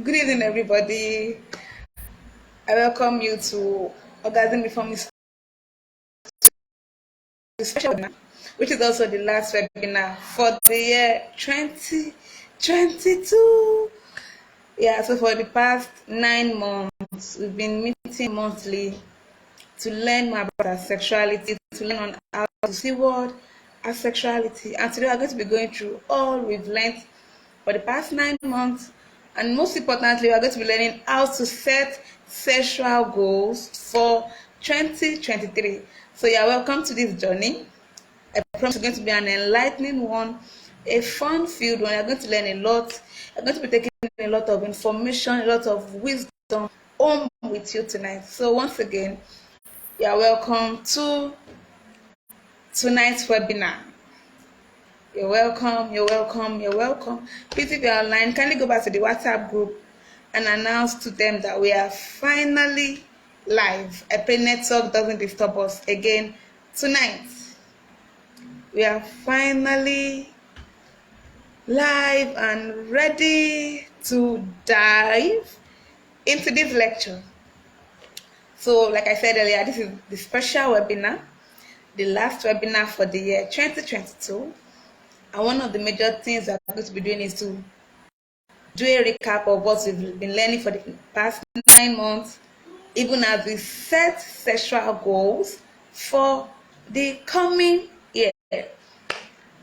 Good evening, everybody. I welcome you to Orgasm Reforminstitute special webinar, which is also the last webinar for the year 2022. Yeah, so for the past 9 months, we've been meeting monthly to learn more about our sexuality, to learn on how to see what our sexuality. And today we're going to be going through all we've learned for the past 9 months. And most importantly, we're going to be learning how to set sexual goals for 2023. So you're welcome to this journey. I promise it's going to be an enlightening one, a fun-filled one. You're going to learn a lot. You're going to be taking a lot of information, a lot of wisdom home with you tonight. So once again, you're welcome to tonight's webinar. You're welcome, you're welcome, you're welcome. Please, if you're online, kindly go back to the WhatsApp group and announce to them that we are finally live. I pray network doesn't disturb us again tonight. We are finally live and ready to dive into this lecture. So, like I said earlier, this is the special webinar, the last webinar for the year 2022. And one of the major things that we're going to be doing is to do a recap of what we've been learning for the past 9 months, even as we set sexual goals for the coming year.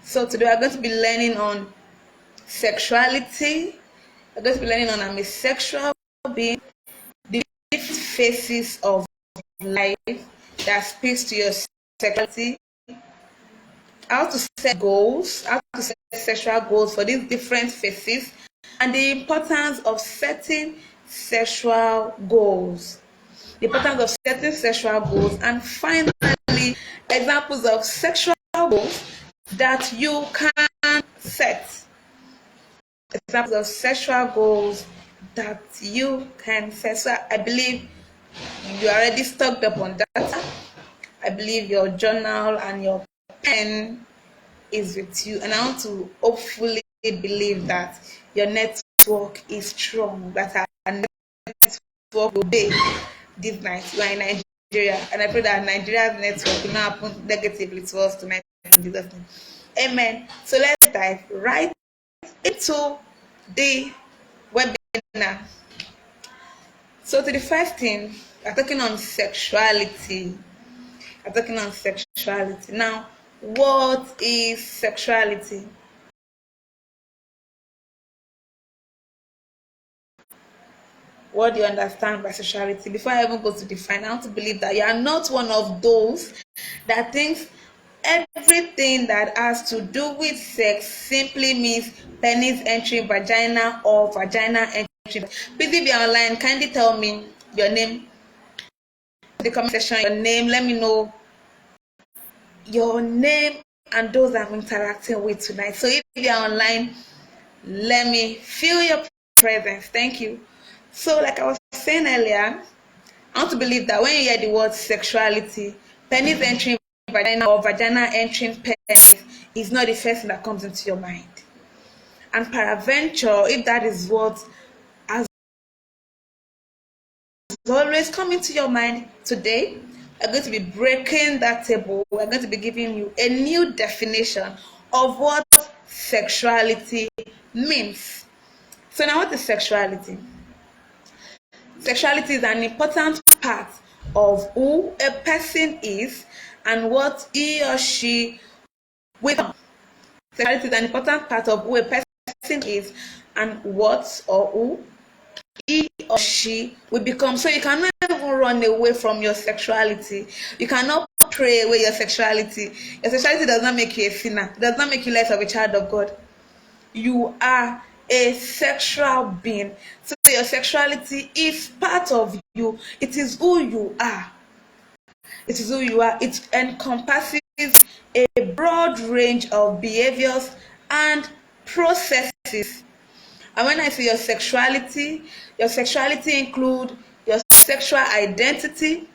So today we're going to be learning on sexuality. We're going to be learning on I'm a sexual being, the phases of life that speaks to your sexuality, how to set goals, how to set sexual goals for these different phases, and the importance of setting sexual goals. The importance of setting sexual goals, and finally, examples of sexual goals that you can set. Examples of sexual goals that you can set. So I believe you are already stocked up on data. I believe your journal and your pen is with you, and I want to hopefully believe that your network is strong, that our network will be this night. You are in Nigeria, and I pray that Nigeria's network will not happen negatively to us tonight in Jesus' name. Amen. So let's dive right into the webinar. So to the first thing, we're talking on sexuality. Now, what is sexuality? What do you understand by sexuality? Before I even go to define, I want to believe that you are not one of those that thinks everything that has to do with sex simply means penis entering vagina or vagina entering. Please, if you're online, kindly tell me your name in the comment section. Your name, let me know your name and those I'm interacting with tonight. So if you're online, let me feel your presence. Thank you. So like I was saying earlier, I want to believe that when you hear the word sexuality, penis entering vagina or vagina entering penis is not the first thing that comes into your mind. And peradventure, if that is what has always come into your mind today, we're going to be breaking that table. We're going to be giving you a new definition of what sexuality means. So now, what is sexuality? Sexuality is an important part of who a person is and what he or she will become. Sexuality is an important part of who a person is and what or who he or she will become. So you cannot even run away from your sexuality. You cannot pray away your sexuality. Your sexuality does not make you a sinner. It does not make you less of a child of God. You are a sexual being. So your sexuality is part of you. It is who you are. It is who you are. It encompasses a broad range of behaviors and processes. And when I say your sexuality includes your sexual identity.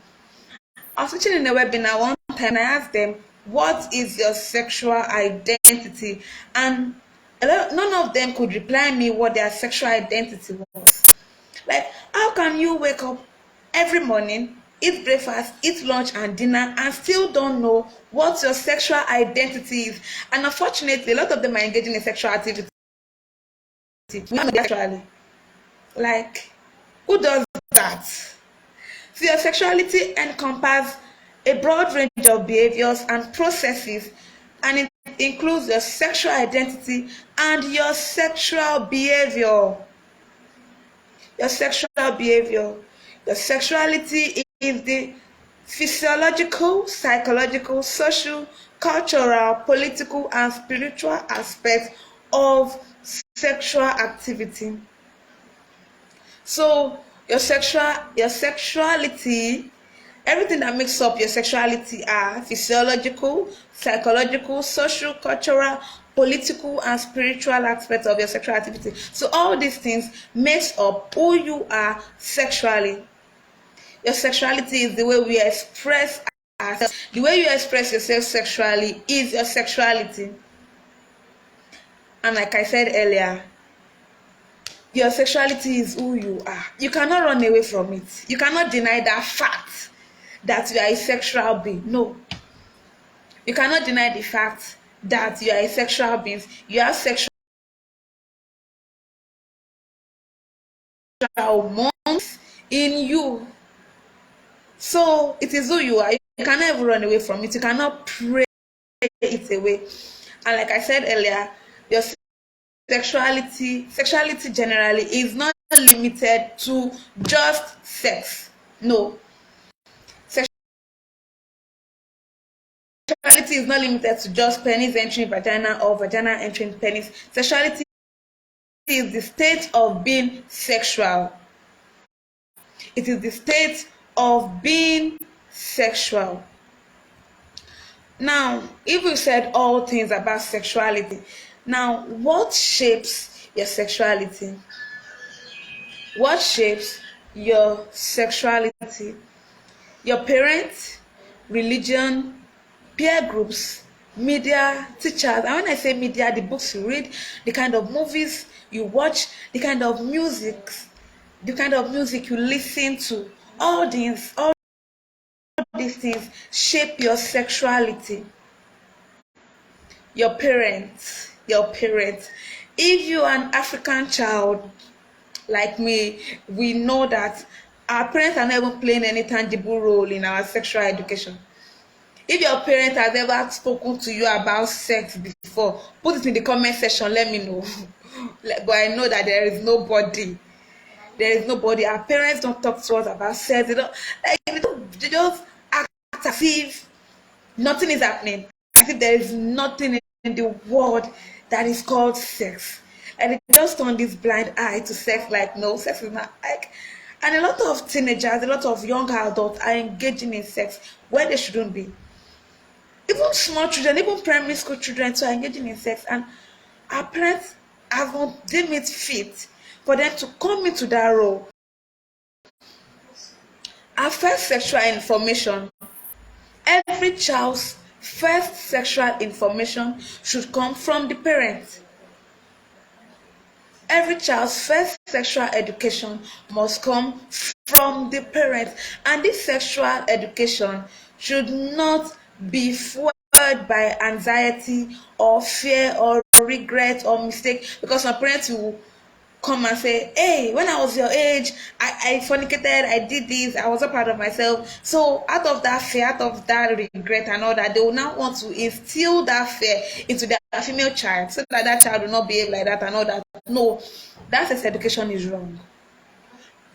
I was teaching in a webinar one time and I asked them, what is your sexual identity? And none of them could reply me what their sexual identity was. Like, how can you wake up every morning, eat breakfast, eat lunch and dinner, and still don't know what your sexual identity is? And unfortunately, a lot of them are engaging in sexual activity. Actually, like, who does that? So your sexuality encompasses a broad range of behaviors and processes, and it includes your sexual identity and your sexual behavior. Your sexual behavior. Your sexuality is the physiological, psychological, social, cultural, political, and spiritual aspect of sexual activity. So your sexuality, everything that makes up your sexuality are physiological, psychological, social, cultural, political, and spiritual aspects of your sexual activity. So all these things makes up who you are sexually. Your sexuality is the way we express ourselves. The way you express yourself sexually is your sexuality. And like I said earlier, your sexuality is who you are. You cannot run away from it. You cannot deny that fact that you are a sexual being. No. You cannot deny the fact that you are a sexual being. You have sexual hormones in you. So it is who you are. You cannot ever run away from it. You cannot pray it away. And like I said earlier, your sexuality generally is not limited to just sex. No. Sexuality is not limited to just penis entering vagina or vagina entering penis. Sexuality is the state of being sexual. It is the state of being sexual. Now, if we said all things about sexuality, now what shapes your sexuality? What shapes your sexuality? Your parents, religion, peer groups, media, teachers. And when I say media, the books you read, the kind of movies you watch, the kind of music you listen to, all these things shape your sexuality. Your parents. If you are an African child like me, we know that our parents are never playing any tangible role in our sexual education. If your parent has ever spoken to you about sex before, put it in the comment section, let me know. But I know that there is nobody. Our parents don't talk to us about sex. They just act as if nothing is happening. As if there is nothing in the world that is called sex. And they just turn this blind eye to sex, like, no, sex is not like. And a lot of teenagers, a lot of young adults are engaging in sex where they shouldn't be. Even small children, even primary school children too are engaging in sex, and our parents haven't deemed it fit for them to come into that role. Our first sexual information, every child's first sexual information should come from the parents. Every child's first sexual education must come from the parents, and this sexual education should not be fueled by anxiety or fear or regret or mistake, because some parents will come and say, hey, when I was your age, I fornicated, I did this, I was a part of myself. So out of that fear, out of that regret and all that, they will now want to instill that fear into their female child, so that that child will not behave like that and all that. No, that sex education is wrong.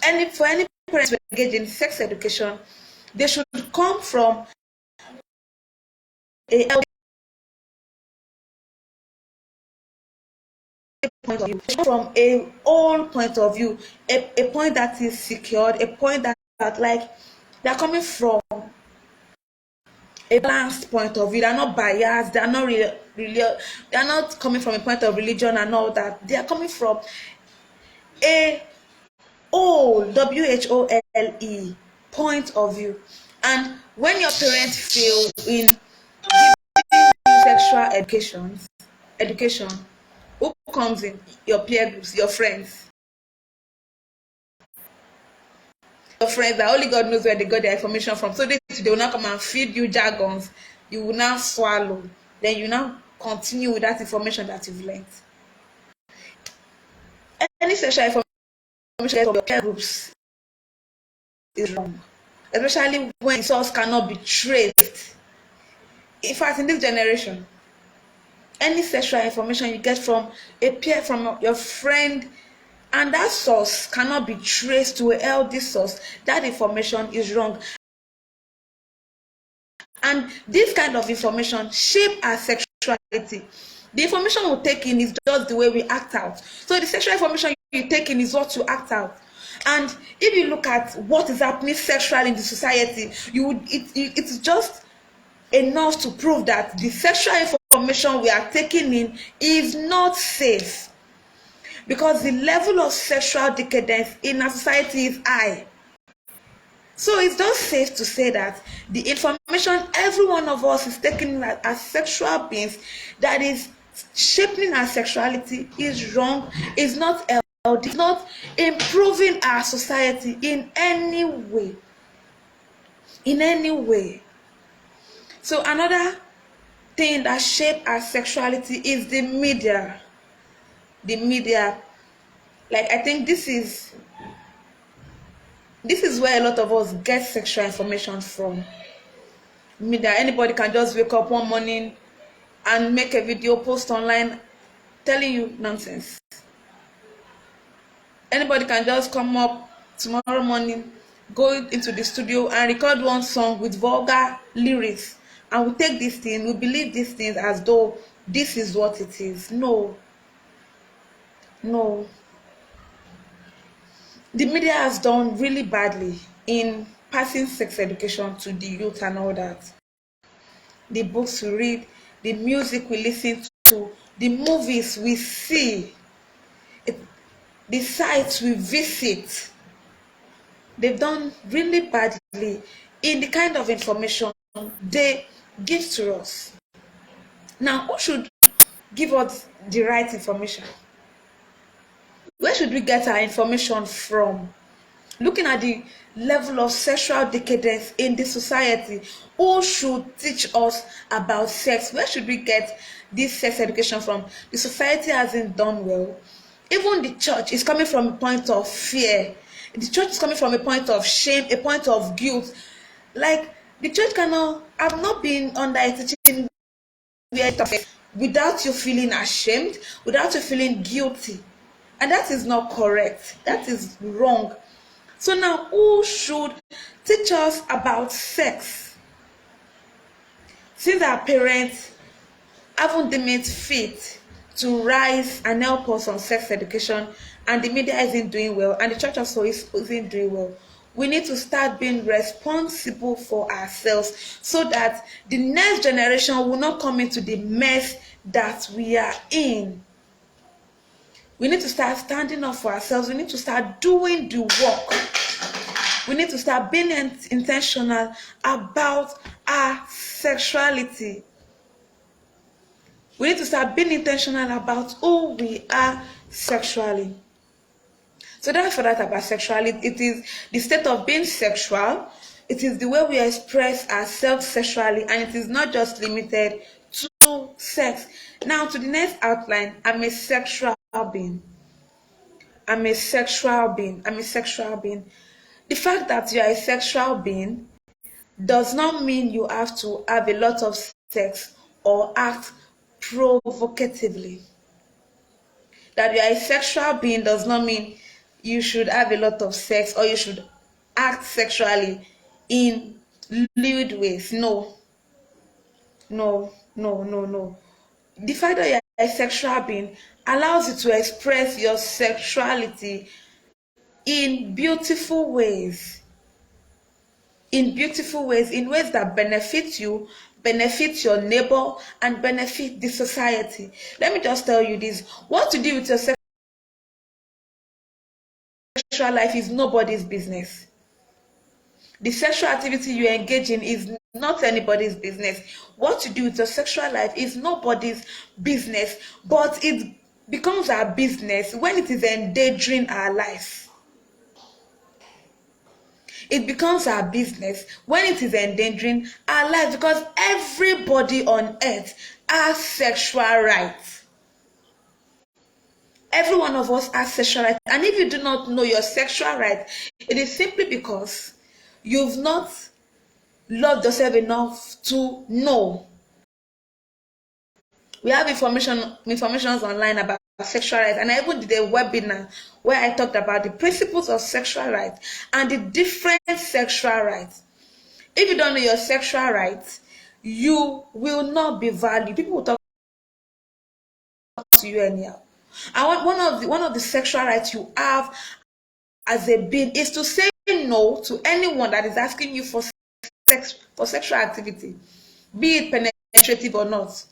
And for any parents to engage in sex education, they should come from a healthy point of view, from a whole point of view, a point that is secured, a point that like they're coming from a balanced point of view. They're not biased. They're not they're not coming from a point of religion and all that. They are coming from a WHOLE point of view. And when your parents fail in giving sexual education, who comes in? Your peer groups, your friends. friends that only God knows where they got their information from. So they will not come and feed you jargons. You will now swallow. Then you now continue with that information that you've learned. Any sexual information from your peer groups is wrong, especially when the source cannot be traced. In fact, in this generation, any sexual information you get from a peer, from your friend, and that source cannot be traced to a healthy source, that information is wrong. And this kind of information shape our sexuality. The information we take in is just the way we act out. So the sexual information you take in is what you act out. And if you look at what is happening sexually in the society, it's just enough to prove that the sexual information we are taking in is not safe, because the level of sexual decadence in our society is high. So it's just safe to say that the information every one of us is taking as sexual beings that is shaping our sexuality is wrong, is not healthy, is not improving our society in any way. In any way. So another thing that shapes our sexuality is the media. The media. Like, I think this is where a lot of us get sexual information from. Media. Anybody can just wake up one morning and make a video, post online, telling you nonsense. Anybody can just come up tomorrow morning, go into the studio and record one song with vulgar lyrics, and we take this thing, we believe these things as though this is what it is. No. The media has done really badly in passing sex education to the youth and all that. The books we read, the music we listen to, the movies we see, the sites we visit, they've done really badly in the kind of information they give to us. Now, who should give us the right information? Where should we get our information from? Looking at the level of sexual decadence in the society, who should teach us about sex? Where should we get this sex education from? The society hasn't done well. Even the church is coming from a point of fear. The church is coming from a point of shame, a point of guilt. Like, the church cannot have not been under a teaching without you feeling ashamed, without you feeling guilty. And that is not correct. That is wrong. So now, who should teach us about sex? Since our parents haven't deemed it fit to rise and help us on sex education, and the media isn't doing well, and the church also isn't doing well, we need to start being responsible for ourselves so that the next generation will not come into the mess that we are in. We need to start standing up for ourselves. We need to start doing the work. We need to start being intentional about our sexuality. We need to start being intentional about who we are sexually. So that's for that about sexuality. It is the state of being sexual. It is the way we express ourselves sexually, and it is not just limited to sex. Now, to the next outline, I'm a sexual being. I'm a sexual being. The fact that you are a sexual being does not mean you have to have a lot of sex or act provocatively. That you are a sexual being does not mean you should have a lot of sex or you should act sexually in lewd ways. No. The fact that you are a sexual being allows you to express your sexuality in beautiful ways. In ways that benefit you, benefit your neighbor, and benefit the society. Let me just tell you this. What to do with your sexual life is nobody's business. The sexual activity you engage in is not anybody's business. What to do with your sexual life is nobody's business, but it becomes our business when it is endangering our life. it becomes our business when it is endangering our life, because everybody on earth has sexual rights. Every one of us has sexual rights. And if you do not know your sexual right, it is simply because you've not loved yourself enough to know. We have informations online about sexual rights, and I even did a webinar where I talked about the principles of sexual rights and the different sexual rights. If you don't know your sexual rights, you will not be valued. People will talk to you anyhow. And one of the sexual rights you have as a being is to say no to anyone that is asking you for sexual activity, be it penetrative or not.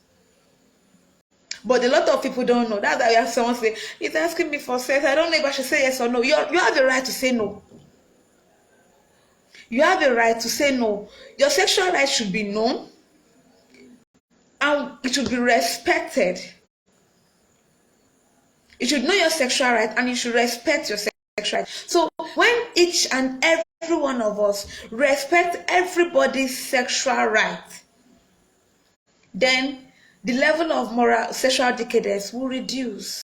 But a lot of people don't know. That's why you have someone say, he's asking me for sex. I don't know if I should say yes or no. You have the right to say no. You have the right to say no. Your sexual rights should be known and it should be respected. You should know your sexual right and you should respect your sexual right. So when each and every one of us respect everybody's sexual right, then the level of moral sexual decadence will reduce.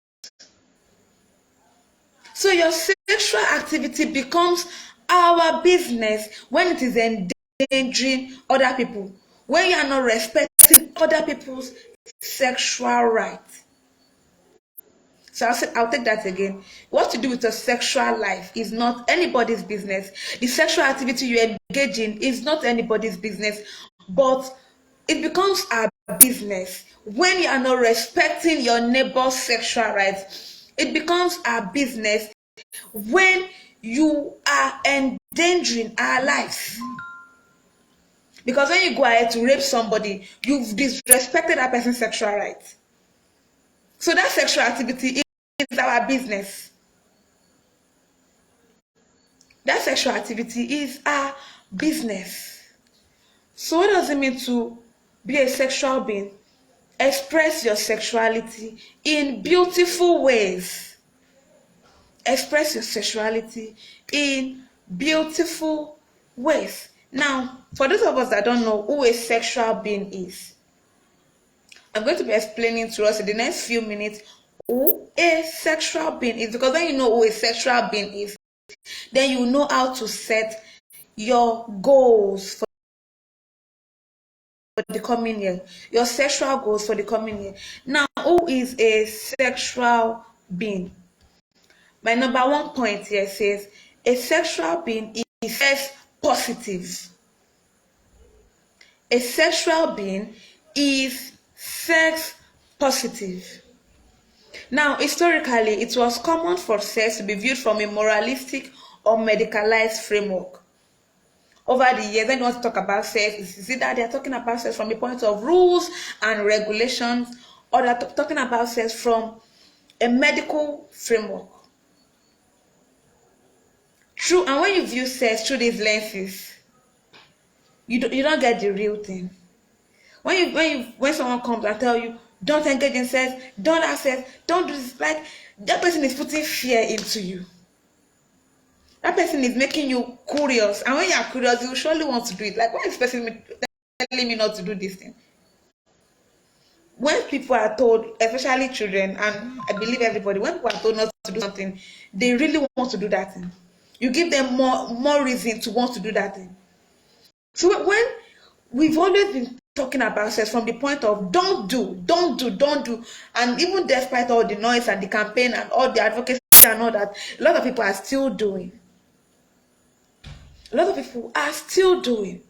So your sexual activity becomes our business when it is endangering other people, when you are not respecting other people's sexual rights. So I'll take that again. What to do with your sexual life is not anybody's business. The sexual activity you engage in is not anybody's business, but it becomes our business when you are not respecting your neighbor's sexual rights. It becomes our business when you are endangering our lives. Because when you go ahead to rape somebody, you've disrespected that person's sexual rights. So that sexual activity is our business. That sexual activity is our business. So what does it mean to be a sexual being? Express your sexuality in beautiful ways. Express your sexuality in beautiful ways. Now, for those of us that don't know who a sexual being is, I'm going to be explaining to us in the next few minutes who a sexual being is, because when you know who a sexual being is, then you know how to set your goals for the coming year, your sexual goals for the coming year. Now, who is a sexual being? My number one point here says a sexual being is sex positive. A sexual being is sex positive. Now, historically, it was common for sex to be viewed from a moralistic or medicalized framework. Over the years, when you want to talk about sex, it's either they are talking about sex from the point of rules and regulations, or they're talking about sex from a medical framework. True, and when you view sex through these lenses, you don't get the real thing. When someone comes and tell you don't engage in sex, don't have sex, don't do this, like that person is putting fear into you. That person is making you curious, and when you are curious, you surely want to do it. Like, why is this person telling me not to do this thing? When people are told, especially children, and I believe everybody, when people are told not to do something, they really want to do that thing. You give them more reason to want to do that thing. So when we've always been talking about sex from the point of don't do, and even despite all the noise and the campaign and all the advocacy and all that, a lot of people are still doing. A lot of people are still doing.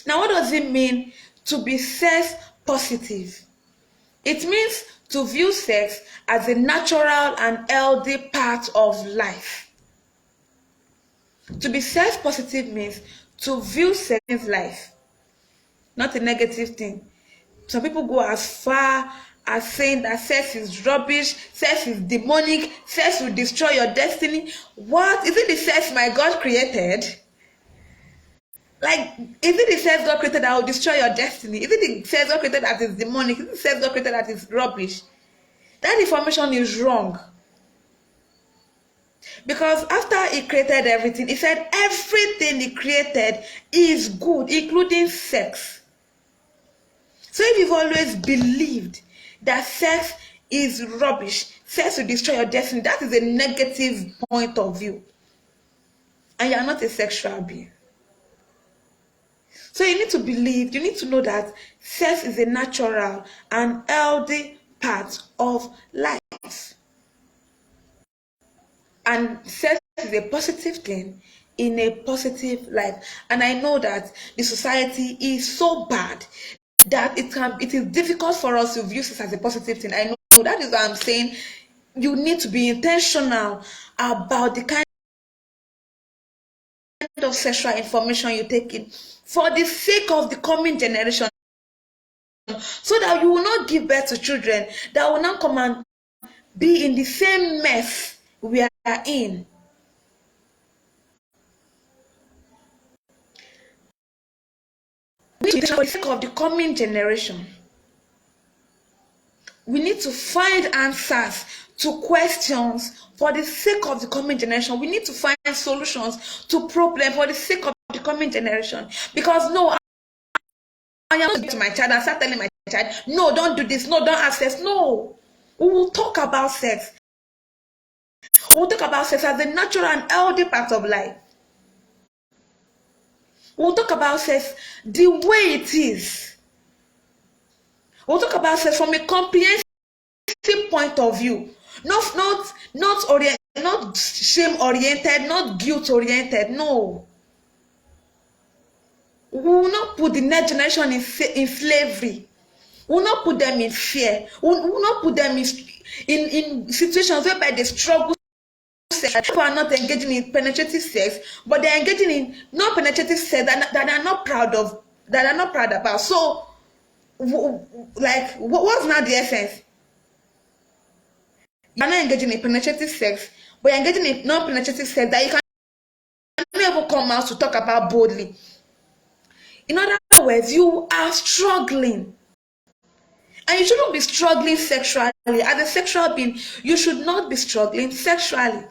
Now, what does it mean to be sex positive? It means to view sex as a natural and healthy part of life. To be sex positive means to view sex as life, not a negative thing. Some people go as far as saying that sex is rubbish, sex is demonic, sex will destroy your destiny. What? Is it the sex my God created? Like, is it the sex God created that will destroy your destiny? Is it the sex God created that is demonic? Is it the sex God created that is rubbish? That information is wrong. Because after he created everything, he said everything he created is good, including sex. So if you've always believed that sex is rubbish, sex will destroy your destiny, that is a negative point of view. And you are not a sexual being. So you need to believe, you need to know that sex is a natural and healthy part of life. And sex is a positive thing in a positive life. And I know that the society is so bad that it is difficult for us to view this as a positive thing. I know that is why I'm saying you need to be intentional about the kind of sexual information you take in for the sake of the coming generation, so that you will not give birth to children that will not come and be in the same mess we are in. For the sake of the coming generation, we need to find answers to questions for the sake of the coming generation. We need to find solutions to problems for the sake of the coming generation. Because no, I am not going to my child and start telling my child, no, don't do this, no, don't have sex. No, we will talk about sex. We'll talk about sex as a natural and healthy part of life. We'll talk about sex the way it is. We'll talk about sex from a comprehensive point of view, not shame oriented, not guilt oriented. No, we will not put the next generation in slavery. We will not put them in fear. We will not put them in situations whereby they struggle. People are not engaging in penetrative sex, but they are engaging in non-penetrative sex that they are not proud of, that they are not proud about. So, like, what's now the essence? You are not engaging in penetrative sex, but you're engaging in non-penetrative sex that you can't even come out to talk about boldly. In other words, you are struggling. And you shouldn't be struggling sexually. As a sexual being, you should not be struggling sexually.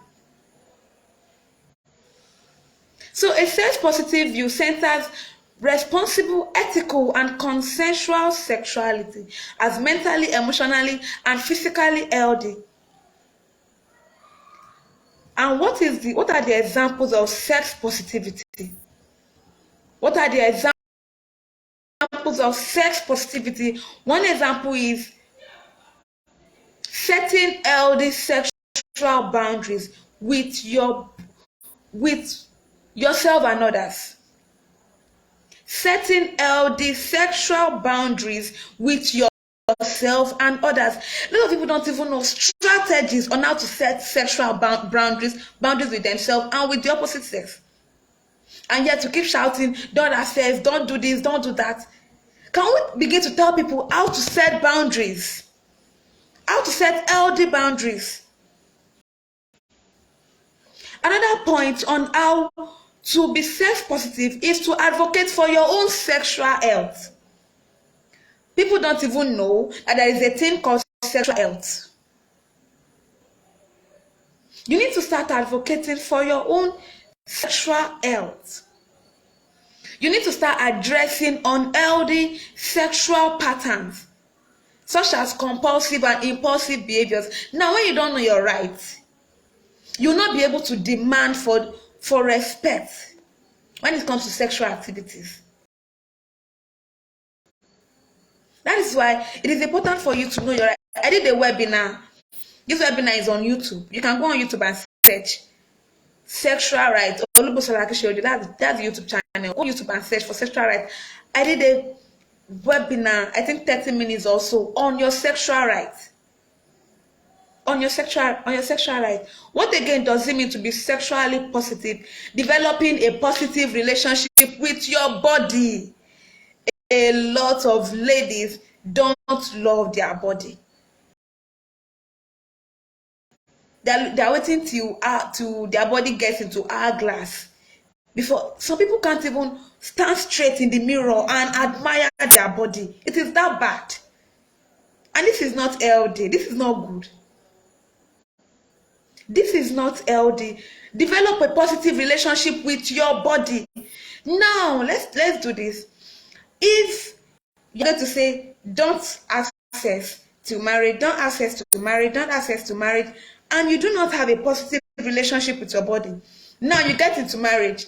So a sex-positive view centers responsible, ethical, and consensual sexuality as mentally, emotionally, and physically healthy. And what are the examples of sex positivity? What are the examples of sex positivity? One example is setting healthy sexual boundaries with yourself and others. Setting healthy sexual boundaries with yourself and others. A lot of people don't even know strategies on how to set sexual boundaries with themselves and with the opposite sex. And yet to keep shouting, don't have sex, don't do this, don't do that. Can we begin to tell people how to set boundaries? How to set healthy boundaries? Another point on how to be sex positive is to advocate for your own sexual health. People don't even know that there is a thing called sexual health. You need to start advocating for your own sexual health. You need to start addressing unhealthy sexual patterns, such as compulsive and impulsive behaviors. Now, when you don't know your rights, you will not be able to demand for respect when it comes to sexual activities. That is why it is important for you to know your rights. I did a webinar. This webinar is on YouTube. You can go on YouTube and search sexual rights. That's the YouTube channel. Go on YouTube and search for sexual rights. I did a webinar, I think 30 minutes or so, on your sexual rights. On your sexual right. What again does it mean to be sexually positive? Developing a positive relationship with your body. A lot of ladies don't love their body. They're waiting till their body gets into hourglass before. Some people can't even stand straight in the mirror and admire their body. It is that bad. And this is not healthy. This is not good. This is not healthy. Develop a positive relationship with your body. Now, let's do this. If you're going to say, don't access to marriage, don't access to marriage, don't access to marriage, and you do not have a positive relationship with your body. Now you get into marriage.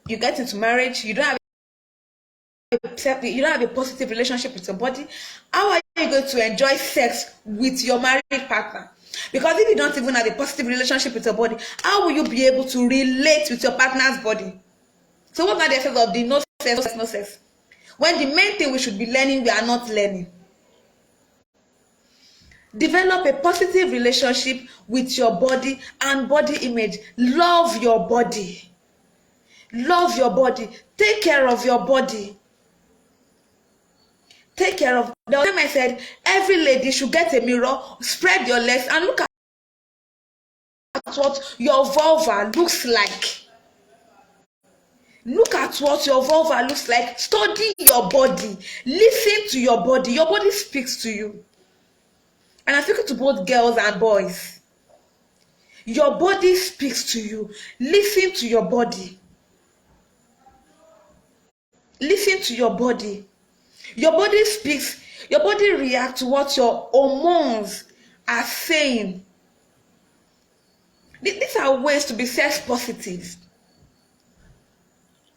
You don't have a positive relationship with your body. How are you going to enjoy sex with your married partner? Because if you don't even have a positive relationship with your body, how will you be able to relate with your partner's body? So what's not the effect of the no sex, no sex? When the main thing we should be learning, we are not learning. Develop a positive relationship with your body and body image. Love your body. Love your body. Take care of your body. Take care of. The time I said every lady should get a mirror, spread your legs, and look at what your vulva looks like. Look at what your vulva looks like. Study your body. Listen to your body. Your body speaks to you. And I'm speaking to both girls and boys. Your body speaks to you. Listen to your body. Listen to your body. Your body speaks. Your body reacts to what your hormones are saying. These are ways to be sex positive.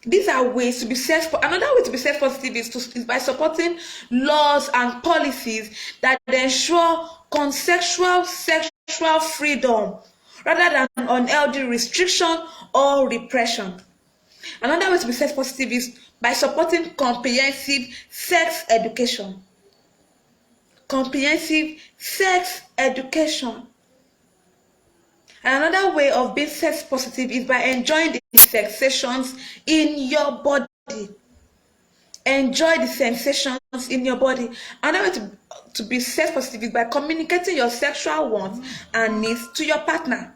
These are ways to be sex. Another way to be sex positive is by supporting laws and policies that ensure consensual sexual freedom rather than unhealthy restriction or repression. Another way to be sex positive is by supporting comprehensive sex education. Comprehensive sex education. And another way of being sex positive is by enjoying the sensations in your body. Enjoy the sensations in your body. Another way to be sex positive is by communicating your sexual wants and needs to your partner.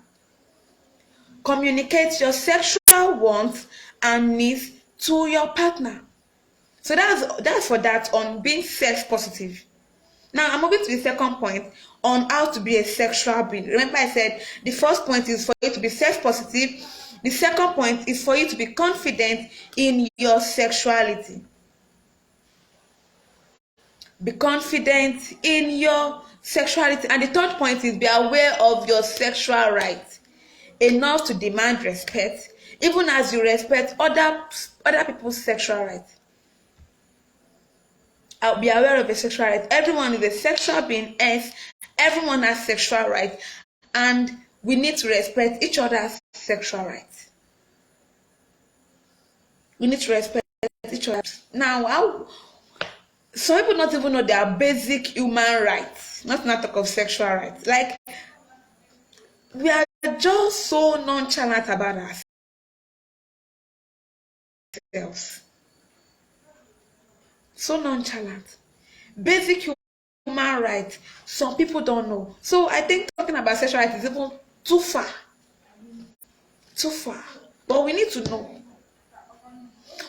Communicate your sexual wants and needs to your partner. So that's for that on being sex positive. Now I'm moving to the second point on how to be a sexual being. Remember I said the first point is for you to be sex positive. The second point is for you to be confident in your sexuality. Be confident in your sexuality. And the third point is be aware of your sexual rights. Enough to demand respect, even as you respect other people's sexual rights. I'll be aware of your sexual rights. Everyone is a sexual being, hence everyone has sexual rights, and we need to respect each other's sexual rights. We need to respect each other. Now, some people not even know their basic human rights. Not talk of sexual rights. Like, we are just so nonchalant about ourselves. So nonchalant. Basic human rights, some people don't know. So I think talking about sexual rights is even too far. Too far. But we need to know.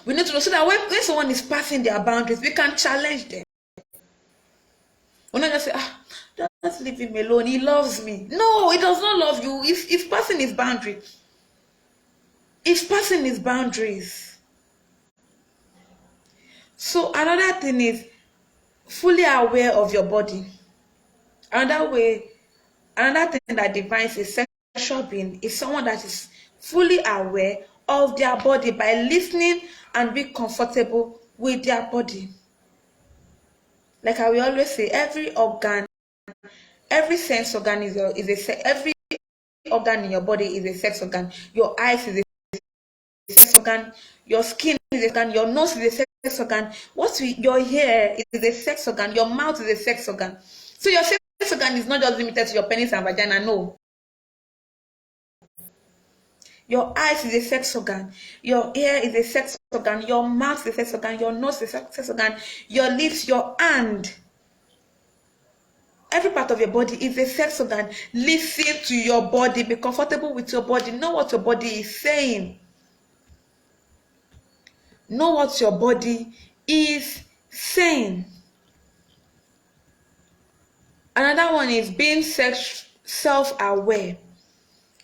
We need to know so that when someone is passing their boundaries, we can challenge them. We're not just say, just leave him alone. He loves me. No, he does not love you. He's passing his boundaries. He's passing his boundaries. So another thing is fully aware of your body. Another thing that defines a sexual being is someone that is fully aware of their body by listening and be comfortable with their body. Like I will always say, every sense organ every organ in your body is a sex organ. Your eyes is a sex organ. Your skin is a sex organ. Your nose is a sex organ. Your hair is a sex organ. Your mouth is a sex organ. So your sex organ is not just limited to your penis and vagina. No. Your eyes is a sex organ. Your ear is a sex organ. Your mouth is a sex organ. Your nose is a sex organ. Your lips, your hand. Every part of your body is a sex organ. Listen to your body. Be comfortable with your body. Know what your body is saying. Know what your body is saying. Another one is being sex self-aware.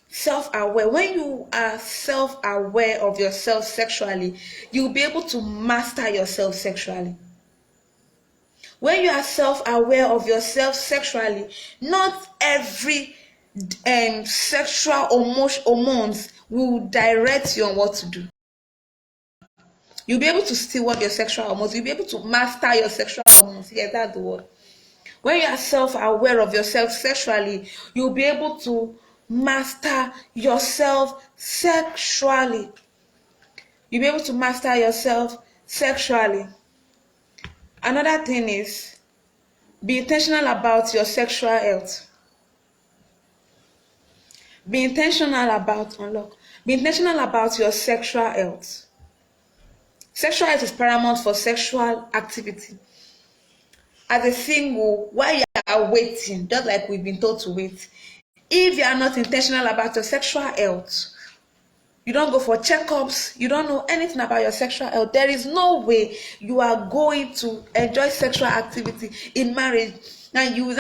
Self-aware. When you are self-aware of yourself sexually, you'll be able to master yourself sexually. When you are self-aware of yourself sexually, not every sexual hormones will direct you on what to do. You'll be able to steward your sexual hormones. You'll be able to master your sexual hormones. Yes, that's the word. When you are self-aware of yourself sexually, you'll be able to master yourself sexually. You'll be able to master yourself sexually. Another thing is, be intentional about your sexual health. Be intentional about Be intentional about your sexual health. Sexual health is paramount for sexual activity. As a single, while you are waiting, just like we've been told to wait, if you are not intentional about your sexual health, you don't go for checkups, you don't know anything about your sexual health, there is no way you are going to enjoy sexual activity in marriage, and you will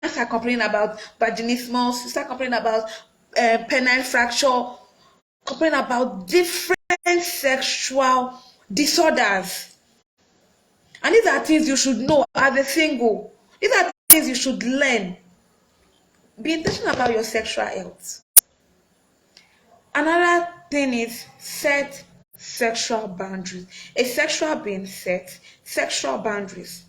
start complaining about vaginismus, you start complaining about penile fracture, complain about different sexual disorders. And these are things you should know as a single. These are things you should learn. Be intentional about your sexual health. Another thing is set sexual boundaries. A sexual being sets sexual boundaries.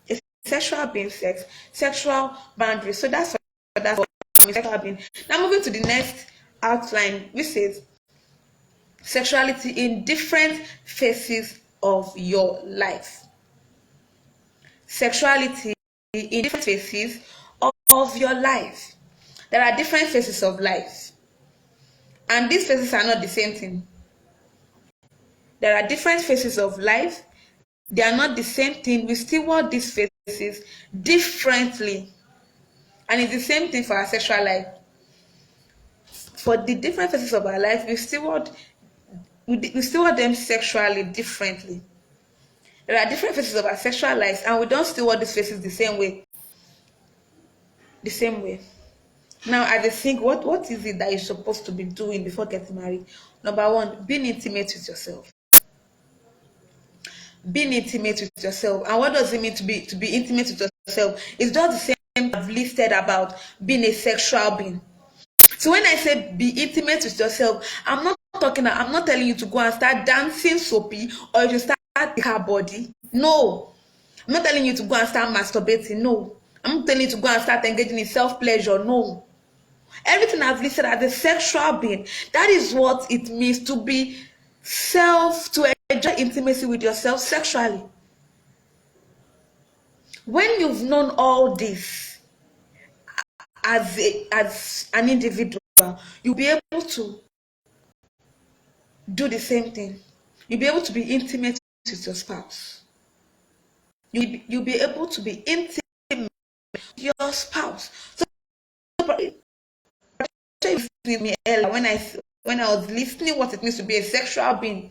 A sexual being sets sexual boundaries. So that's what sexual being. Now moving to the next outline, which says sexuality in different phases of your life. Sexuality in different phases of your life. There are different phases of life, and these phases are not the same thing. There are different phases of life. They are not the same thing. We still want these phases differently, and it's the same thing for our sexual life. For the different phases of our life, we still want them sexually differently. There are different phases of our sexual lives, and we don't steward these phases the same way. The same way. Now, as a single, what is it that you're supposed to be doing before getting married? Number one, being intimate with yourself. Being intimate with yourself. And what does it mean to be intimate with yourself? It's just the same I've listed about being a sexual being. So when I say be intimate with yourself, I'm not telling you to go and start dancing soapy or to start the car body. No. I'm not telling you to go and start masturbating. No. I'm not telling you to go and start engaging in self-pleasure. No. Everything I've listed as a sexual being, that is what it means to be to enjoy intimacy with yourself sexually. When you've known all this as an individual, you'll be able to do the same thing. You'll be able to be intimate with your spouse. You'll be able to be intimate with your spouse. So with me earlier when I was listening what it means to be a sexual being,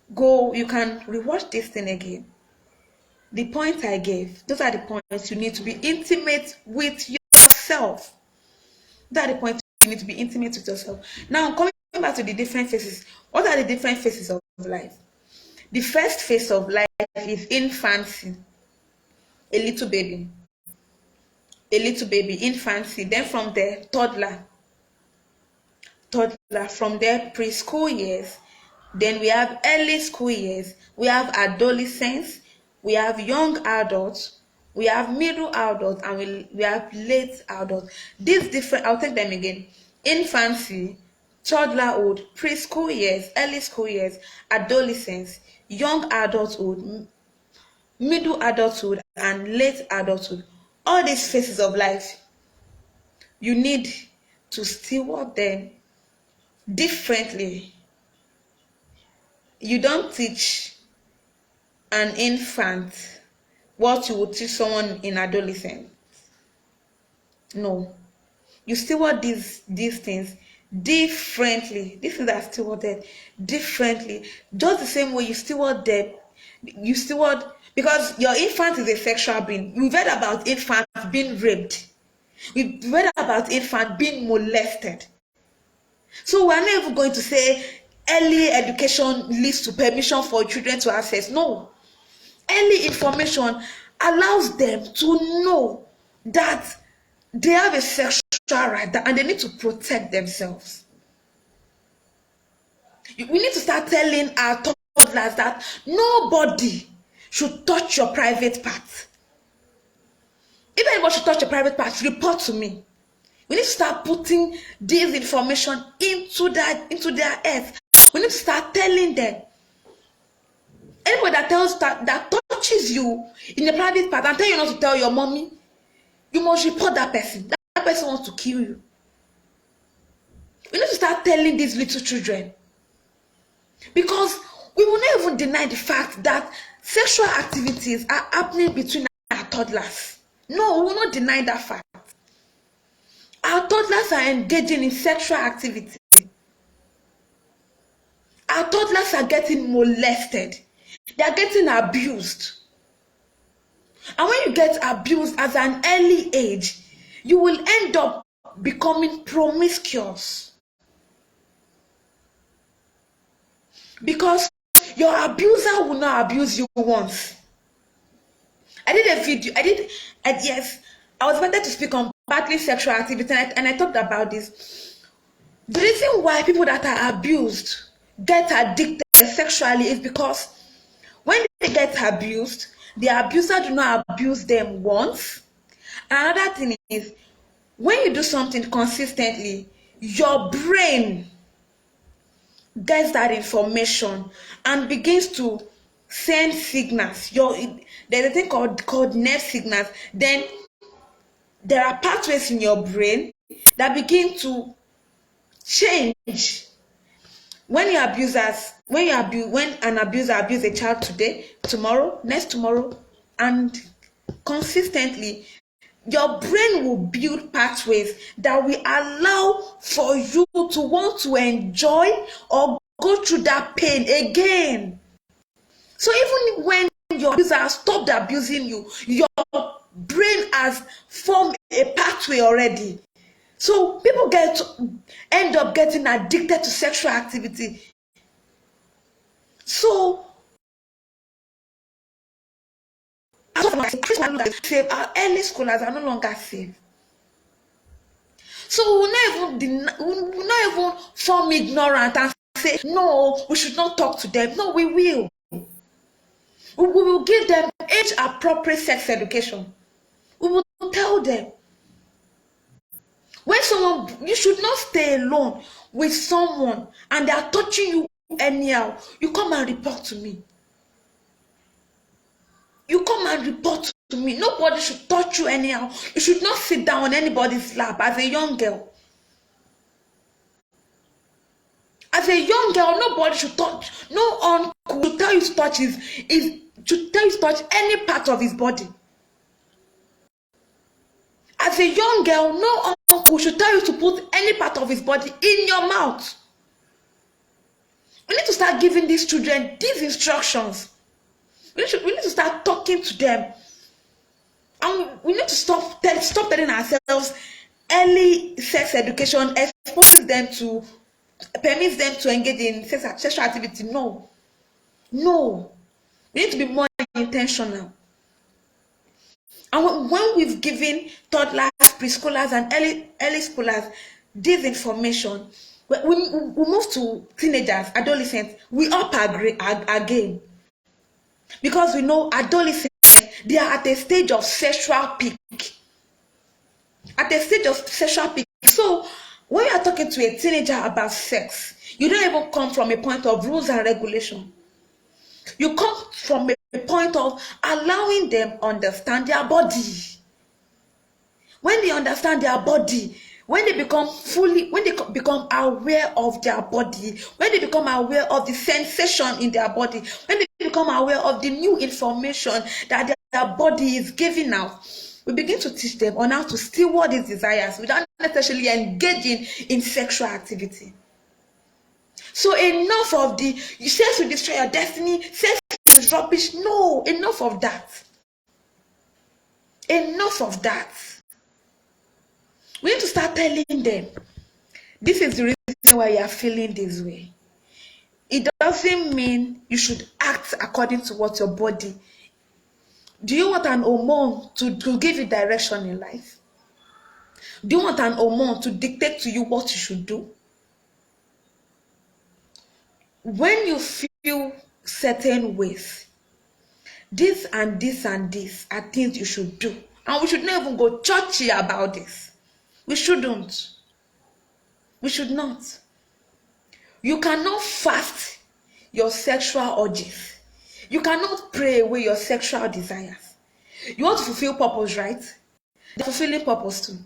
you can rewatch this thing again. The points I gave, those are the points you need to be intimate with yourself. Those are the points you need to be intimate with yourself. Now, coming back to the different phases, what are the different phases of life? The first phase of life is infancy, a little baby, infancy. Then from there, toddler, from there, preschool years. Then we have early school years, we have adolescence, we have young adults, we have middle adults, and we have late adults. These different, I'll take them again. Infancy, toddlerhood, preschool years, early school years, adolescence, young adulthood, middle adulthood, and late adulthood. All these phases of life, you need to steward them differently. You don't teach an infant what you would teach someone in adolescence. No. You steward these things differently. These things are stewarded differently. Just the same way you steward them. You steward, Because your infant is a sexual being. We've read about infants being raped. We've read about infants being molested. So we're not even going to say early education leads to permission for children to access. No. Early information allows them to know that they have a sexual right and they need to protect themselves. We need to start telling our toddlers that nobody should touch your private part. If anybody should touch your private part, report to me. We need to start putting this information into their heads. We need to start telling them. Anybody that touches you in the private part and tell you not to tell your mommy, you must report that person. That person wants to kill you. We need to start telling these little children. Because we will not even deny the fact that sexual activities are happening between our toddlers. No, we will not deny that fact. Our toddlers are engaging in sexual activity. Our toddlers are getting molested. They are getting abused. And when you get abused at an early age, you will end up becoming promiscuous. Because your abuser will not abuse you once. I did a video, yes, I was wanted to speak on partly sexual activity, and I talked about this. The reason why people that are abused get addicted sexually is because when they get abused, the abuser do not abuse them once. Another thing is, when you do something consistently, your brain gets that information and begins to send signals. There's a thing called nerve signals. Then there are pathways in your brain that begin to change. When an abuser abuses a child today, tomorrow, next tomorrow, and consistently, your brain will build pathways that will allow for you to want to enjoy or go through that pain again. So even when your abuser has stopped abusing you, your brain has formed a pathway already. So people end up getting addicted to sexual activity. So our early scholars are no longer safe. So we will not even form ignorant and say, no, we should not talk to them. No, we will. We will give them age-appropriate sex education. We will tell them. When you should not stay alone with someone and they are touching you anyhow, you come and report to me. You come and report to me. Nobody should touch you anyhow. You should not sit down on anybody's lap as a young girl. As a young girl, nobody should touch. No uncle should tell you to touch should tell you to touch any part of his body. As a young girl, no uncle should tell you to put any part of his body in your mouth. We need to start giving these children these instructions. We need to start talking to them. And we need to stop telling ourselves early sex education permits them to engage in sexual activity. No. We need to be more intentional. And when we've given toddlers, preschoolers, and early schoolers this information, we move to teenagers, adolescents, we up our game. Because we know adolescents, they are at a stage of sexual peak. So when you are talking to a teenager about sex, you don't even come from a point of rules and regulation. You come from a point of allowing them understand their body. When they understand their body, when they become aware of their body, when they become aware of the sensation in their body, when they become aware of the new information that their body is giving out, we begin to teach them on how to steward these desires without necessarily engaging in sexual activity. So enough of sex will destroy your destiny, sex is rubbish. No, enough of that. Enough of that. We need to start telling them, this is the reason why you are feeling this way. It doesn't mean you should act according to what your body. Do you want an hormone to give you direction in life? Do you want an hormone to dictate to you what you should do? When you feel certain ways, this and this and this are things you should do. And we should not even go churchy about this. We shouldn't. We should not. You cannot fast your sexual urges. You cannot pray away your sexual desires. You want to fulfill purpose, right? They're fulfilling purpose too.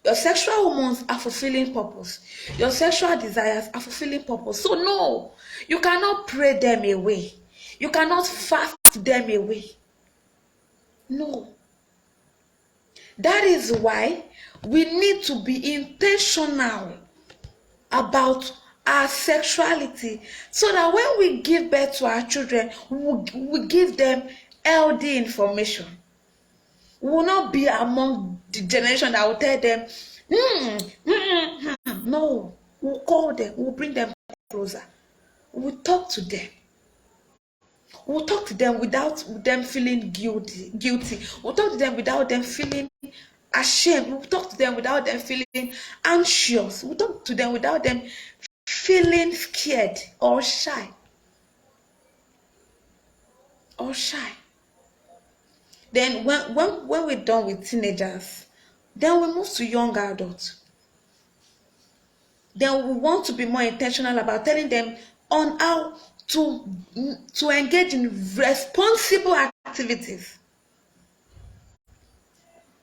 Your sexual hormones are fulfilling purpose. Your sexual desires are fulfilling purpose. So no, you cannot pray them away. You cannot fast them away. No. That is why we need to be intentional about our sexuality, so that when we give birth to our children, we give them healthy information. We will not be among the generation that will tell them, no. We'll call them, we'll bring them closer. We'll talk to them. We'll talk to them without them feeling guilty. We'll talk to them without them feeling ashamed. We'll talk to them without them feeling anxious. We'll talk to them without them feeling scared or shy. Then when we're done with teenagers, then we move to young adults. Then we want to be more intentional about telling them on how to engage in responsible activities.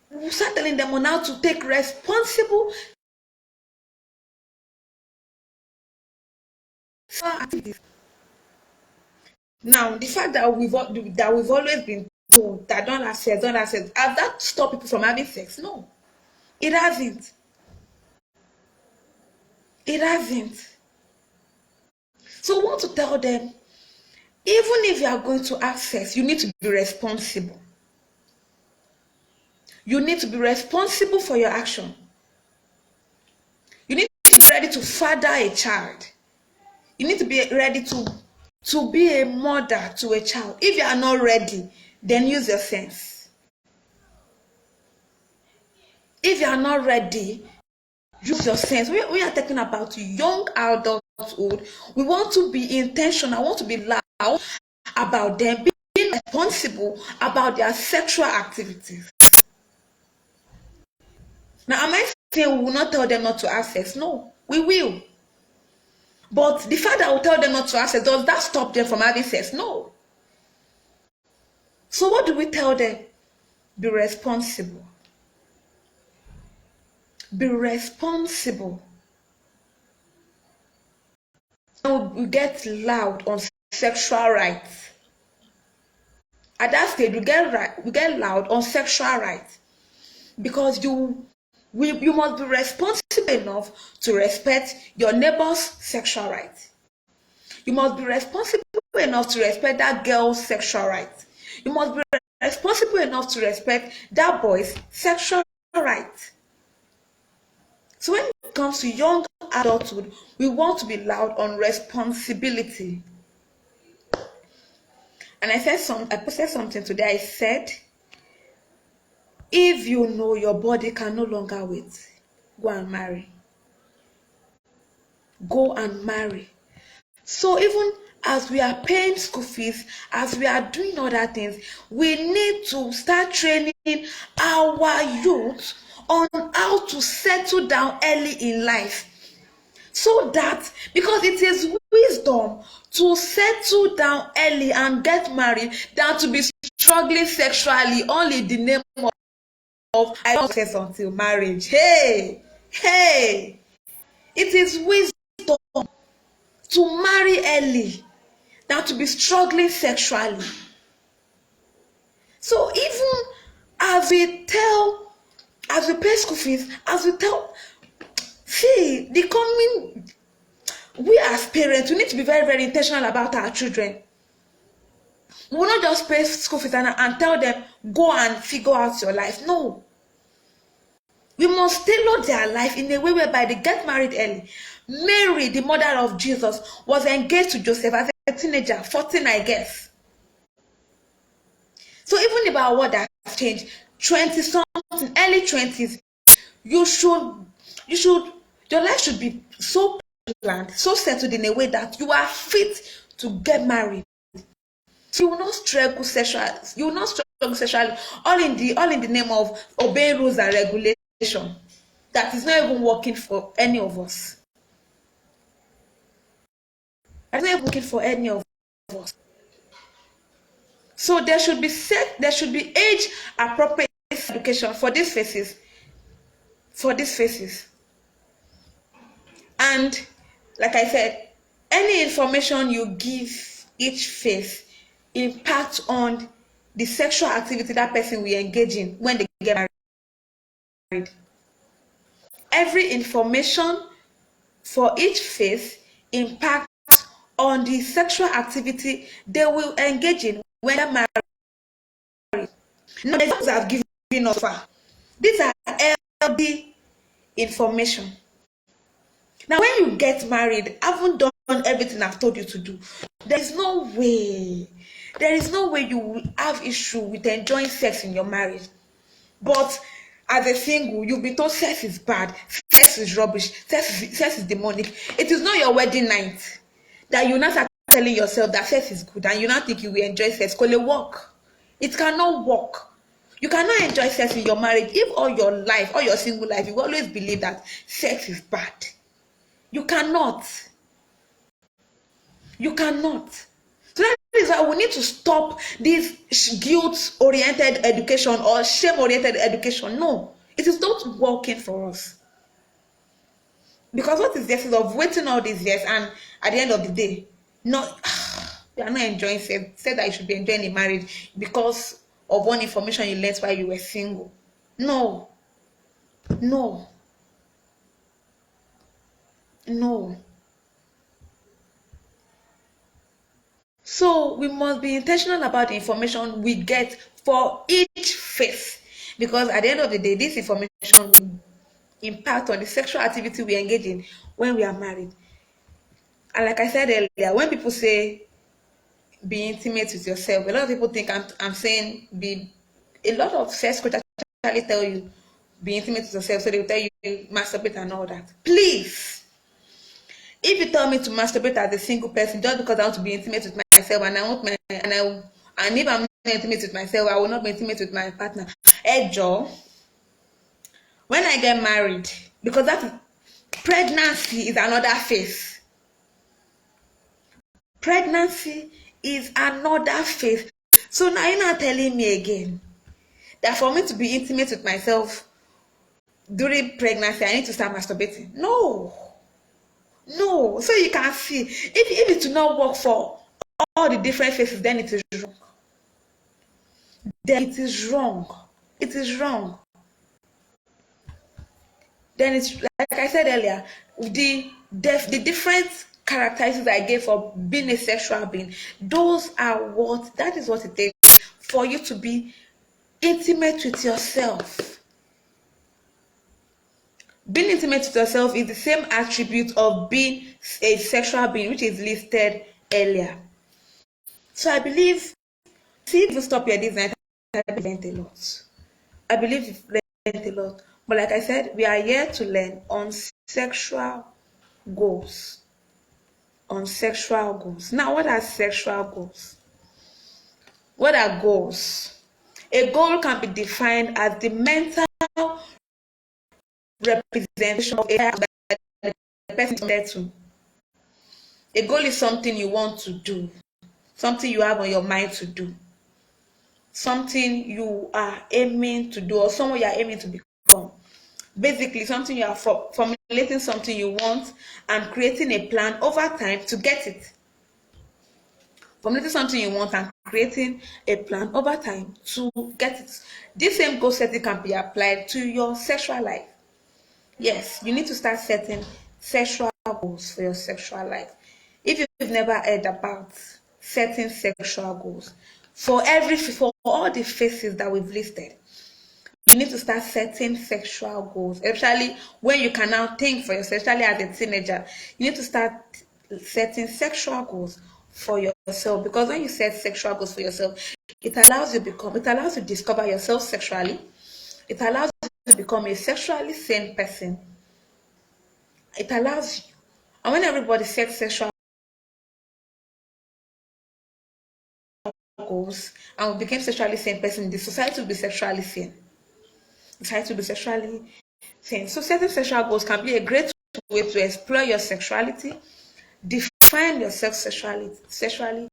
We start telling them on how to take responsible activities. Now, the fact that we've always been told that don't have sex, has that stopped people from having sex? No, it hasn't. It hasn't. So we want to tell them, even if you are going to have sex, you need to be responsible. You need to be responsible for your action. You need to be ready to father a child. You need to be ready to be a mother to a child. If you are not ready, then use your sense. If you are not ready, use your sense. We are talking about young adulthood. We want to be intentional. I want to be loud about them being responsible about their sexual activities. Now, am I saying we will not tell them not to have sex? No, we will. But the fact that we tell them not to have sex, does that stop them from having sex? No. So what do we tell them? Be responsible. Be responsible. And we get loud on sexual rights. At that stage, we get loud on sexual rights, because you must be responsible enough to respect your neighbor's sexual rights. You must be responsible enough to respect that girl's sexual rights. You must be responsible enough to respect that boy's sexual rights. So when it comes to young adulthood, we want to be loud on responsibility. And I posted something today. I said, if you know your body can no longer wait, go and marry. Go and marry. So even as we are paying school fees, as we are doing other things, we need to start training our youth on how to settle down early in life. So that, because it is wisdom to settle down early and get married than to be struggling sexually only in the name of I don't sex until marriage. Hey, it is wisdom to marry early than to be struggling sexually. So even as we pay school fees, we as parents, we need to be very, very intentional about our children. We will not just pay school fees and tell them, go and figure out your life. No. We must tailor their life in a way whereby they get married early. Mary, the mother of Jesus, was engaged to Joseph as a teenager, 14, I guess. So even if our world has changed, 20 something, early 20s, your life should be so planned, so settled in a way that you are fit to get married. So you will not struggle sexually. You will not struggle sexually, all in the name of obeying rules and regulation that is not even working for any of us. That's not even working for any of us. So there should be age appropriate education for these phases. And like I said, any information you give each phase impacts on the sexual activity that person will engage in when they get married. Every information for each phase impacts on the sexual activity they will engage in when they're married. Now, the things I've given us far, these are healthy information. Now, when you get married, haven't done everything I've told you to do, there is no way you will have issue with enjoying sex in your marriage. But as a single, you'll be told sex is bad, sex is rubbish, sex is demonic. It is not your wedding night that you now start telling yourself that sex is good and you now think you will enjoy sex. Call it work. It cannot work. You cannot enjoy sex in your marriage if all your life, all your single life, you always believe that sex is bad. You cannot. So that is why we need to stop this guilt-oriented education or shame-oriented education. No, it is not working for us. Because what is the essence of waiting all these years and at the end of the day, you are not enjoying sex? Say that you should be enjoying a marriage because of one information you learned while you were single. No. So we must be intentional about the information we get for each phase, because at the end of the day, this information will impact on the sexual activity we engage in when we are married. And like I said earlier, when people say be intimate with yourself, a lot of people think I'm saying a lot of sex coaches actually tell you be intimate with yourself, so they will tell you masturbate and all that. Please, if you tell me to masturbate as a single person just because I want to be intimate with myself and if I'm not intimate with myself, I will not be intimate with my partner. Joe, when I get married, because pregnancy is another phase. Pregnancy is another phase. So now you're not telling me again that for me to be intimate with myself during pregnancy, I need to start masturbating. No. So you can see, if it will not work for all the different phases, then it is wrong. Then it's like I said earlier, the different characteristics I gave for being a sexual being, that is what it takes for you to be intimate with yourself. Being intimate with yourself is the same attribute of being a sexual being, which is listed earlier. So I believe, if you stop here this night, I learned a lot. I believe you've learned a lot. But like I said, we are here to learn on sexual goals. Now, what are sexual goals? What are goals? A goal can be defined as the mental representation of a person there to. A goal is something you want to do, something you have on your mind to do, something you are aiming to do, or someone you are aiming to become. Basically, something you are formulating something you want and creating a plan over time to get it. Formulating something you want and creating a plan over time to get it. This same goal setting can be applied to your sexual life. Yes, you need to start setting sexual goals for your sexual life. If you've never heard about setting sexual goals, For all the phases that we've listed, you need to start setting sexual goals, especially when you can now think for yourself, especially as a teenager. You need to start setting sexual goals for yourself, because when you set sexual goals for yourself, it allows you to discover yourself sexually. It allows you to become a sexually sane person. It allows you. And when everybody sets sexual goals and we became sexually sane person, the society will be sexually sane. Society will be sexually sane. So setting sexual goals can be a great way to explore your sexuality, define yourself sexually,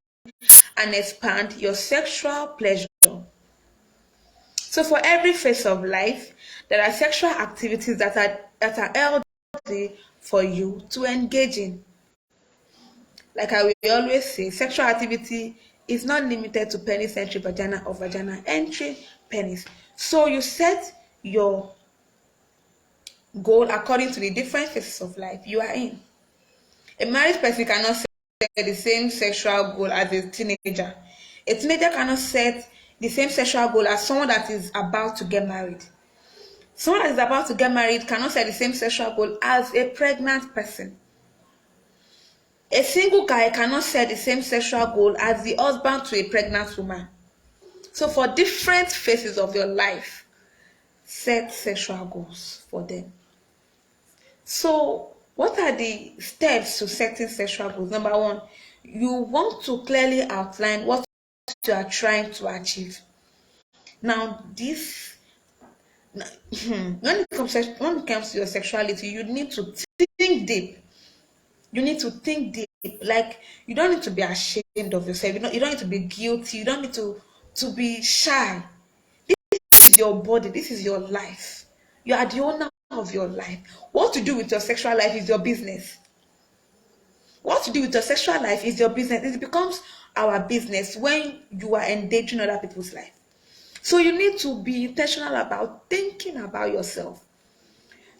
and expand your sexual pleasure. So for every phase of life, there are sexual activities that are healthy for you to engage in. Like I will always say, sexual activity is not limited to penis entry, vagina, or vagina entry, penis. So you set your goal according to the different phases of life you are in. A married person cannot set the same sexual goal as a teenager. A teenager cannot set the same sexual goal as someone that is about to get married. Someone that is about to get married cannot set the same sexual goal as a pregnant person. A single guy cannot set the same sexual goal as the husband to a pregnant woman. So for different phases of your life, set sexual goals for them. So what are the steps to setting sexual goals? Number one, you want to clearly outline what you are trying to achieve. Now, when it comes to your sexuality, you need to think deep. You need to think deep. Like, you don't need to be ashamed of yourself. You don't need to be guilty. You don't need to be shy. This is your body. This is your life. You are the owner of your life. What to do with your sexual life is your business. What to do with your sexual life is your business. It becomes our business when you are endangering other people's life. So you need to be intentional about thinking about yourself.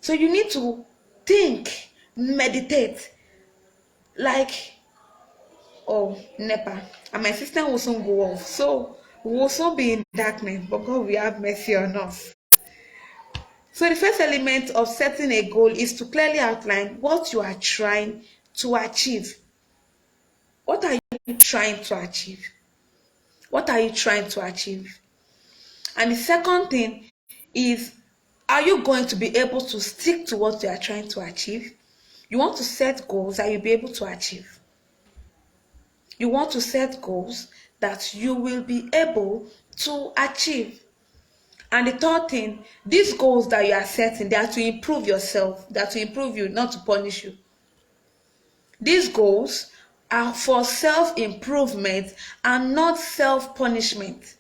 So you need to think, meditate, like, oh, NEPA, and my system will soon go off. So we will soon be in darkness, but God will have mercy on us. So the first element of setting a goal is to clearly outline what you are trying to achieve. What are you trying to achieve? What are you trying to achieve? And the second thing is, are you going to be able to stick to what you are trying to achieve? You want to set goals that you'll be able to achieve. You want to set goals that you will be able to achieve. And the third thing, these goals that you are setting, they are to improve yourself, they are to improve you, not to punish you. These goals are for self-improvement and not self-punishment.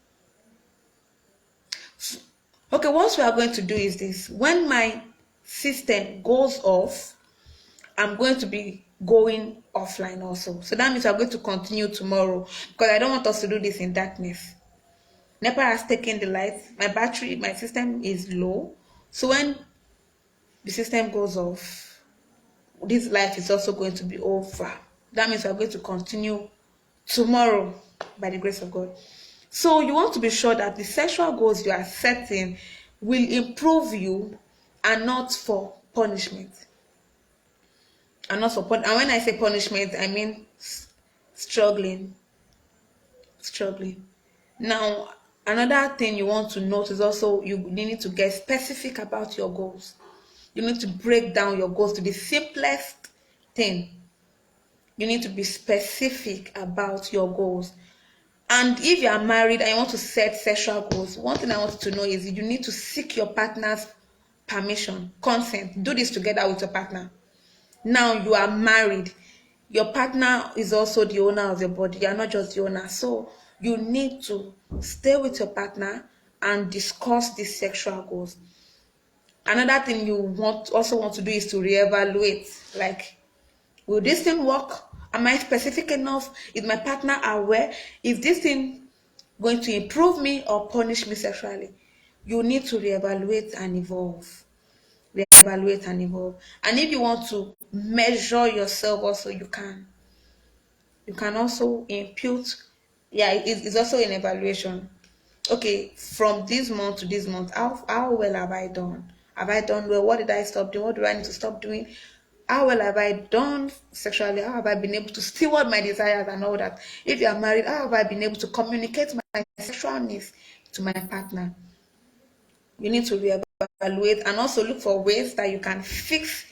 Okay, what we are going to do is this. When my system goes off, I'm going to be going offline also. So that means I'm going to continue tomorrow, because I don't want us to do this in darkness. NEPA has taken the light. My system is low. So when the system goes off, this life is also going to be over. That means we're going to continue tomorrow by the grace of God. So you want to be sure that the sexual goals you are setting will improve you and not for punishment. And when I say punishment, I mean struggling. Now, another thing you want to note is also you need to get specific about your goals. You need to break down your goals to the simplest thing. You need to be specific about your goals. And if you are married and you want to set sexual goals, one thing I want you to know is you need to seek your partner's permission, consent. Do this together with your partner. Now you are married. Your partner is also the owner of your body. You are not just the owner. So you need to stay with your partner and discuss these sexual goals. Another thing you also want to do is to reevaluate. Like, will this thing work? Am I specific enough? Is my partner aware? Is this thing going to improve me or punish me sexually? You need to reevaluate and evolve. Reevaluate and evolve. And if you want to measure yourself also, you can. You can also impute Yeah, it's also an evaluation. Okay, from this month to this month, how well have I done? Have I done well? What did I stop doing? What do I need to stop doing? How well have I done sexually? How have I been able to steward my desires and all that? If you are married, how have I been able to communicate my sexual needs to my partner? You need to reevaluate and also look for ways that you can fix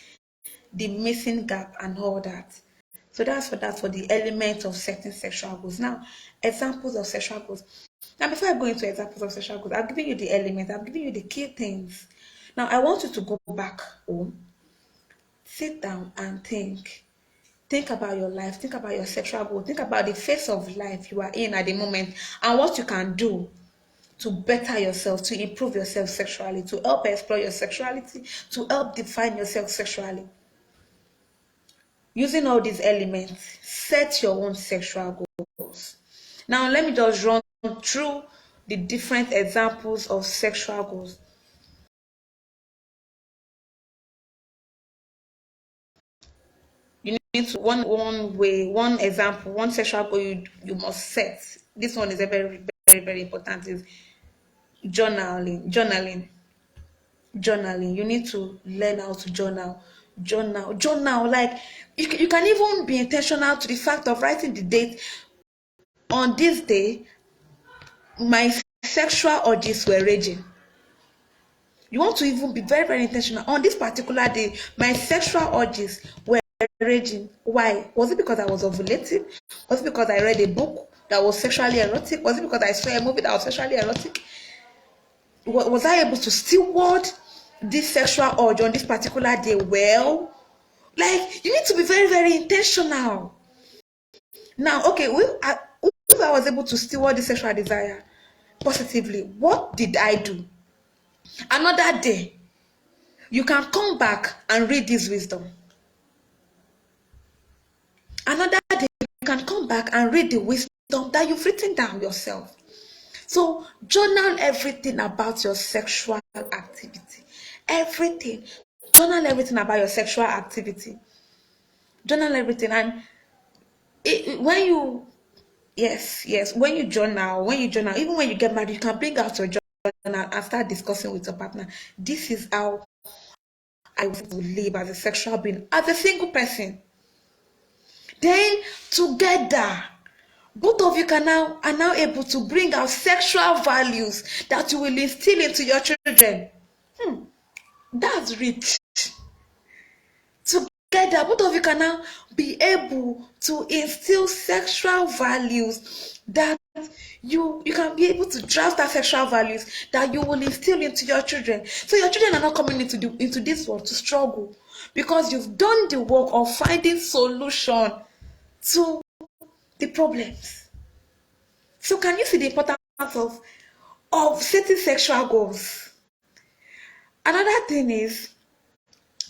the missing gap and all that. So that's for the element of setting sexual goals. Now, examples of sexual goals. Now, before I go into examples of sexual goals, I've given you the elements, I've given you the key things. Now, I want you to go back home, sit down and think. Think about your life, think about your sexual goal, think about the phase of life you are in at the moment and what you can do to better yourself, to improve yourself sexually, to help explore your sexuality, to help define yourself sexually. Using all these elements, set your own sexual goals. Now, let me just run through the different examples of sexual goals. You need to one example, one sexual goal you must set. This one is a very, very, very important is journaling. You need to learn how to journal. Like you can even be intentional to the fact of writing the date. On this day, my sexual urges were raging. You want to even be very, very intentional. On this particular day, my sexual urges were raging. Why? Was it because I was ovulating? Was it because I read a book that was sexually erotic? Was it because I saw a movie that was sexually erotic? Was I able to steward this sexual urge on this particular day well? Like, you need to be very, very intentional. Now, okay, if I was able to steward the sexual desire positively, what did I do? Another day, you can come back and read this wisdom. Another day, you can come back and read the wisdom that you've written down yourself. So, journal everything about your sexual activity. Everything. Journal everything about your sexual activity. Journal everything. And when you, yes, when you journal, even when you get married, you can bring out your journal and start discussing with your partner. This is how I want to live as a sexual being, as a single person. Then together, both of you are now able to bring out sexual values that you will instill into your children. That's rich. Together, both of you can now be able to instill sexual values that you can be able to draft that sexual values that you will instill into your children. So your children are not coming into this world to struggle because you've done the work of finding solution to the problems. So can you see the importance of setting sexual goals? Another thing is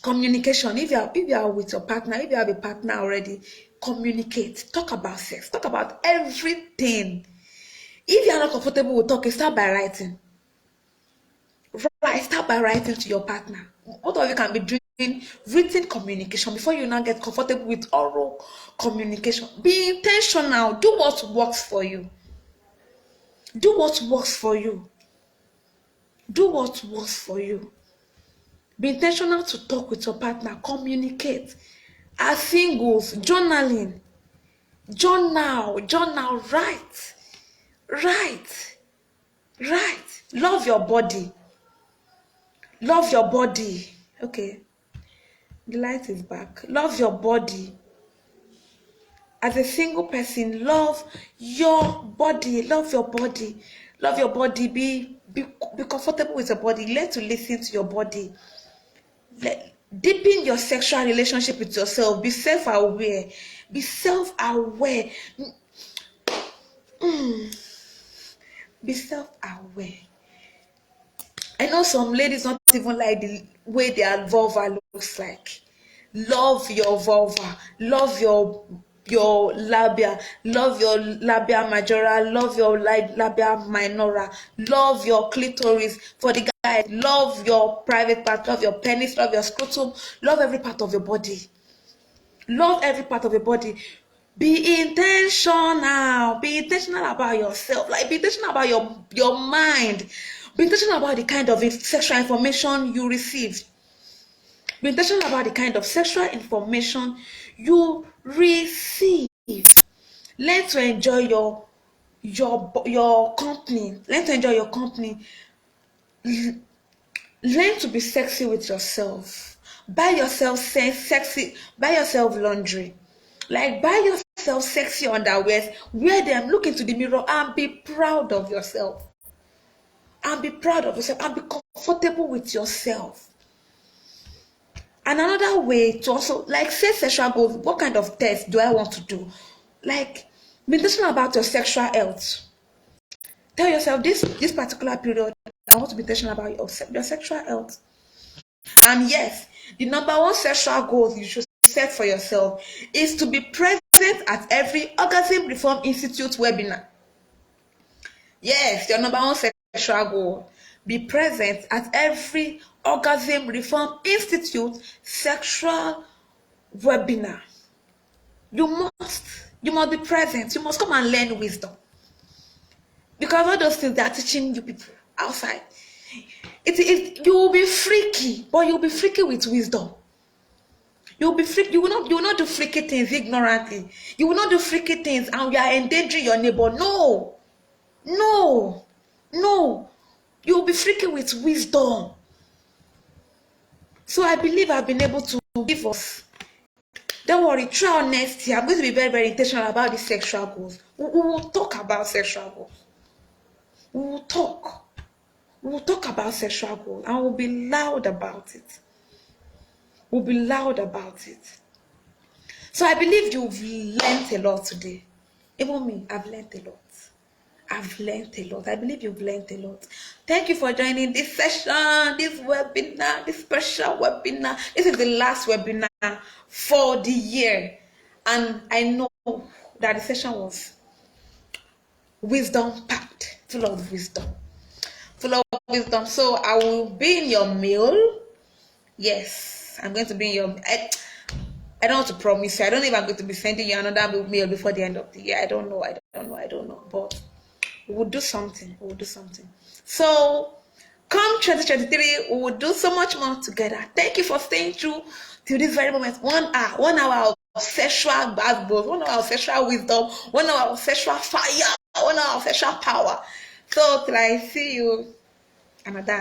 communication. If you are with your partner, if you have a partner already, communicate. Talk about sex. Talk about everything. If you are not comfortable with talking, start by writing. Start by writing to your partner. Both of you can be doing written communication before you now get comfortable with oral communication. Be intentional. Do what works for you. Do what works for you. Do what works for you. Be intentional to talk with your partner. Communicate. As singles, journaling. Journal. Write. Love your body. Okay. The light is back. Love your body. As a single person, love your body. Be comfortable with your body. Learn to listen to your body. Deepen your sexual relationship with yourself. Be self-aware. Be self-aware. I know some ladies don't even like the way their vulva looks like. Love your vulva. Love your labia. Love your labia majora. Love your labia minora. Love your clitoris. For the guys, love your private part. Love your penis. Love your scrotum. Love every part of your body. Love every part of your body. Be intentional. Be intentional about yourself. Like, be intentional about your mind. Be intentional about the kind of sexual information you receive. Be intentional about the kind of sexual information you receive. Learn to enjoy your company. Learn to enjoy your company. Learn to be sexy with yourself. Buy yourself sexy. Buy yourself laundry. Like, buy yourself sexy underwear. Wear them. Look into the mirror and be proud of yourself. And be proud of yourself. And be comfortable with yourself. And another way to also, like, set sexual goals. What kind of test do I want to do? Like, be intentional about your sexual health. Tell yourself this particular period, I want to be intentional about your sexual health. And yes, the number one sexual goal you should set for yourself is to be present at every Orgasm Reform Institute webinar. Yes, your number one sexual goal. Be present at every Orgasm Reform Institute sexual webinar. You must be present. You must come and learn wisdom. Because all those things they are teaching you people outside. You will be freaky, but you'll be freaky with wisdom. You'll be freaky. You will not do freaky things ignorantly. You will not do freaky things and you are endangering your neighbor. No. You'll be freaky with wisdom. So I believe I've been able to give us. Don't worry, throughout next year, I'm going to be very, very intentional about the sexual goals. We will talk about sexual goals. We will talk about sexual goals and we'll be loud about it. So I believe you've learned a lot today. Even me, I've learned a lot. I believe you've learned a lot. Thank you for joining this session, this webinar, this special webinar. This is the last webinar for the year. And I know that the session was wisdom packed, full of wisdom. So I will be in your mail. Yes, I'm going to be in your. I don't want to promise you. I don't know if I'm going to be sending you another mail before the end of the year. I don't know. But we'll do something. So come 2023, we will do so much more together. Thank you for staying through till this very moment. 1 hour of sexual backbone, 1 hour of sexual wisdom, 1 hour of sexual fire, 1 hour of sexual power. So till I see you another